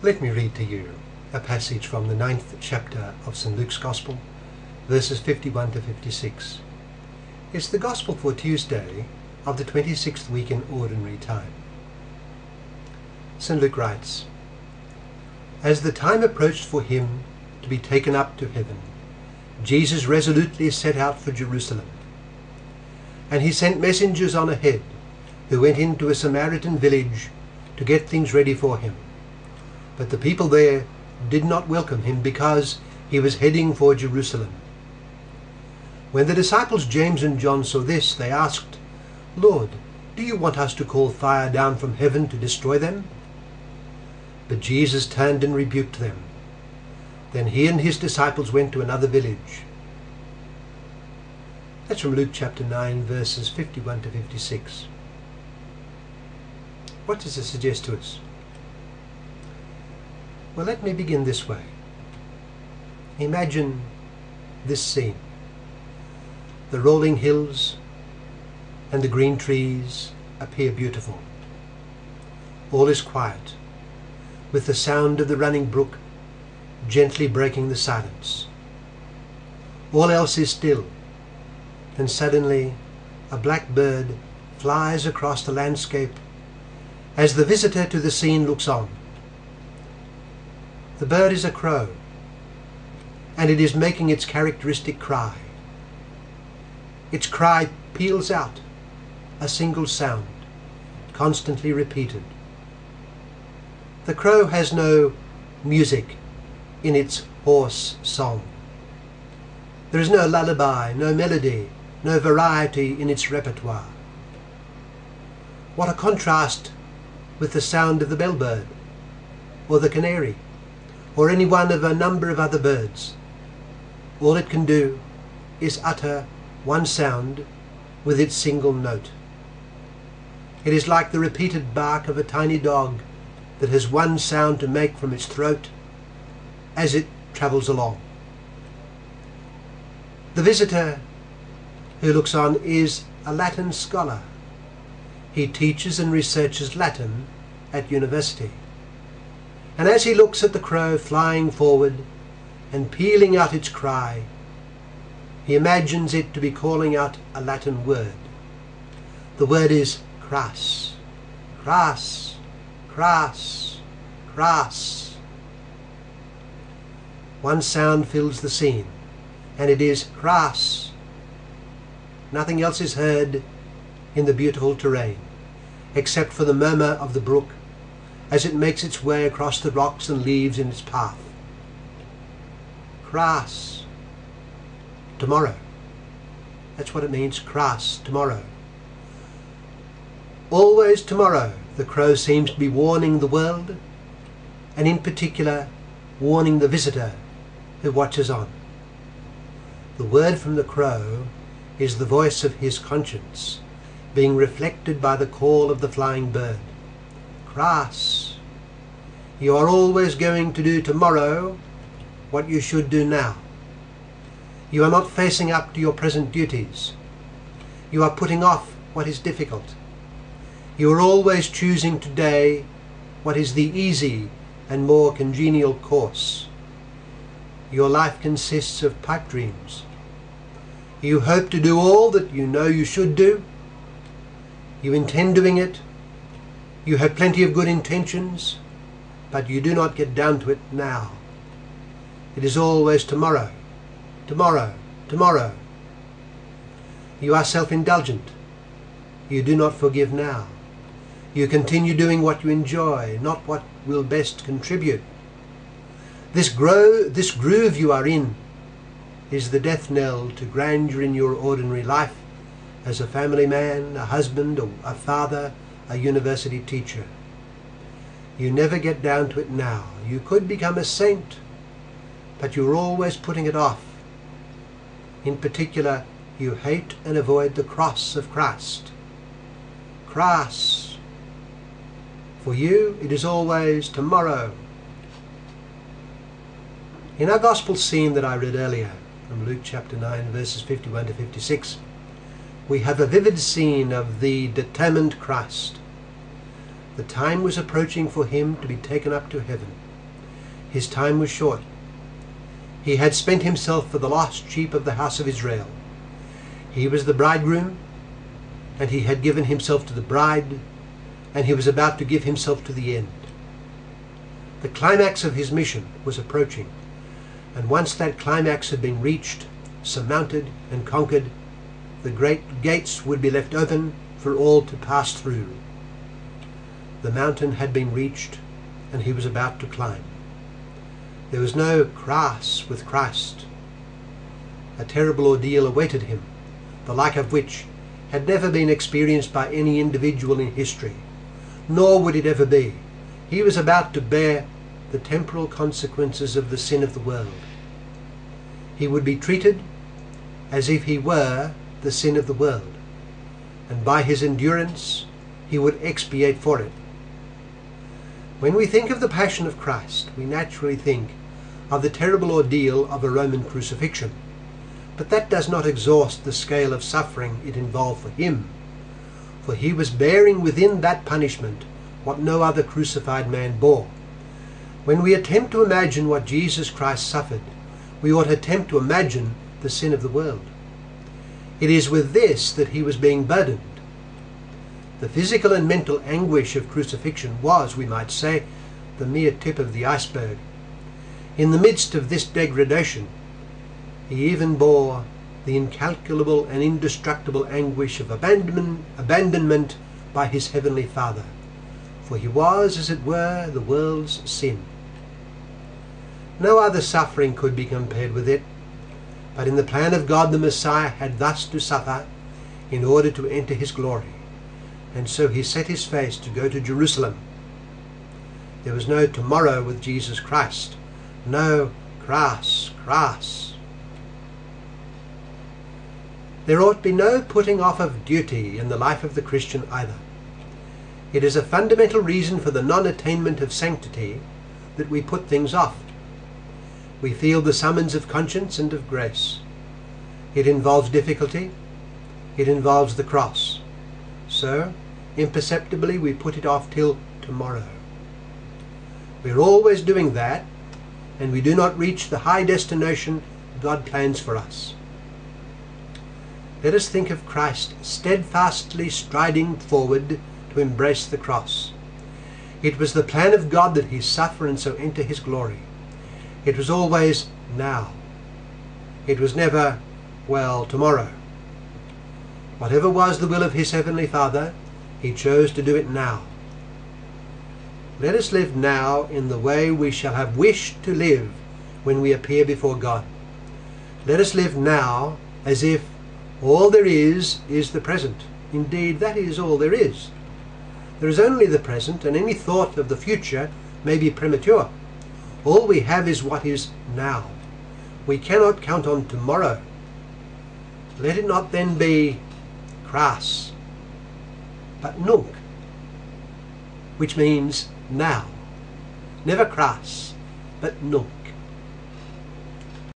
Let me read to you a passage from the 9th chapter of St. Luke's Gospel, verses 51 to 56. It's the Gospel for Tuesday of the 26th week in Ordinary Time. St. Luke writes, "As the time approached for him to be taken up to heaven, Jesus resolutely set out for Jerusalem. And he sent messengers on ahead, who went into a Samaritan village to get things ready for him. But the people there did not welcome him because he was heading for Jerusalem. When the disciples James and John saw this, they asked, 'Lord, do you want us to call fire down from heaven to destroy them?' But Jesus turned and rebuked them. Then he and his disciples went to another village." That's from Luke chapter 9, verses 51 to 56. What does it suggest to us? Well, let me begin this way. Imagine this scene. The rolling hills and the green trees appear beautiful. All is quiet, with the sound of the running brook gently breaking the silence. All else is still, and suddenly a black bird flies across the landscape as the visitor to the scene looks on. The bird is a crow, and it is making its characteristic cry. Its cry peals out, a single sound, constantly repeated. The crow has no music in its hoarse song. There is no lullaby, no melody, no variety in its repertoire. What a contrast with the sound of the bellbird, or the canary, or any one of a number of other birds. All it can do is utter one sound with its single note. It is like the repeated bark of a tiny dog that has one sound to make from its throat as it travels along. The visitor who looks on is a Latin scholar. He teaches and researches Latin at university. And as he looks at the crow flying forward and pealing out its cry, he imagines it to be calling out a Latin word. The word is cras, cras, cras, cras. One sound fills the scene, and it is cras. Nothing else is heard in the beautiful terrain, except for the murmur of the brook as it makes its way across the rocks and leaves in its path. Cras. Tomorrow. That's what it means, cras, tomorrow. Always tomorrow, the crow seems to be warning the world, and in particular, warning the visitor who watches on. The word from the crow is the voice of his conscience, being reflected by the call of the flying bird. Cras. You are always going to do tomorrow what you should do now. You are not facing up to your present duties. You are putting off what is difficult. You are always choosing today what is the easy and more congenial course. Your life consists of pipe dreams. You hope to do all that you know you should do. You intend doing it. You have plenty of good intentions, but you do not get down to it now. It is always tomorrow, tomorrow, tomorrow. You are self-indulgent. You do not forgive now. You continue doing what you enjoy, not what will best contribute. This groove you are in is the death knell to grandeur in your ordinary life as a family man, a husband, a father, a university teacher. You never get down to it now. You could become a saint, but you're always putting it off. In particular, you hate and avoid the cross of Christ. Cras. For you, it is always tomorrow. In our gospel scene that I read earlier, from Luke chapter 9, verses 51 to 56, we have a vivid scene of the determined Christ. The time was approaching for him to be taken up to heaven. His time was short. He had spent himself for the lost sheep of the house of Israel. He was the bridegroom, and he had given himself to the bride, and he was about to give himself to the end. The climax of his mission was approaching, and once that climax had been reached, surmounted and conquered, the great gates would be left open for all to pass through. The mountain had been reached, and he was about to climb. There was no cross with Christ. A terrible ordeal awaited him, the like of which had never been experienced by any individual in history, nor would it ever be. He was about to bear the temporal consequences of the sin of the world. He would be treated as if he were the sin of the world, and by his endurance he would expiate for it. When we think of the Passion of Christ, we naturally think of the terrible ordeal of a Roman crucifixion, but that does not exhaust the scale of suffering it involved for him, for he was bearing within that punishment what no other crucified man bore. When we attempt to imagine what Jesus Christ suffered, we ought to attempt to imagine the sin of the world. It is with this that he was being burdened. The physical and mental anguish of crucifixion was, we might say, the mere tip of the iceberg. In the midst of this degradation, he even bore the incalculable and indestructible anguish of abandonment by his heavenly Father, for he was, as it were, the world's sin. No other suffering could be compared with it, but in the plan of God the Messiah had thus to suffer in order to enter his glory, and so he set his face to go to Jerusalem. There was no tomorrow with Jesus Christ, no cross. There ought be no putting off of duty in the life of the Christian either. It is a fundamental reason for the non-attainment of sanctity that we put things off. We feel the summons of conscience and of grace. It involves difficulty. It involves the cross. So, imperceptibly, we put it off till tomorrow. We're always doing that, and we do not reach the high destination God plans for us. Let us think of Christ steadfastly striding forward to embrace the cross. It was the plan of God that he suffer and so enter his glory. It was always now. It was never, well, tomorrow. Whatever was the will of his heavenly Father, he chose to do it now. Let us live now in the way we shall have wished to live when we appear before God. Let us live now as if all there is the present. Indeed, that is all there is. There is only the present, and any thought of the future may be premature. All we have is what is now. We cannot count on tomorrow. Let it not then be cras, but nunc, which means now. Never cras, but nunc.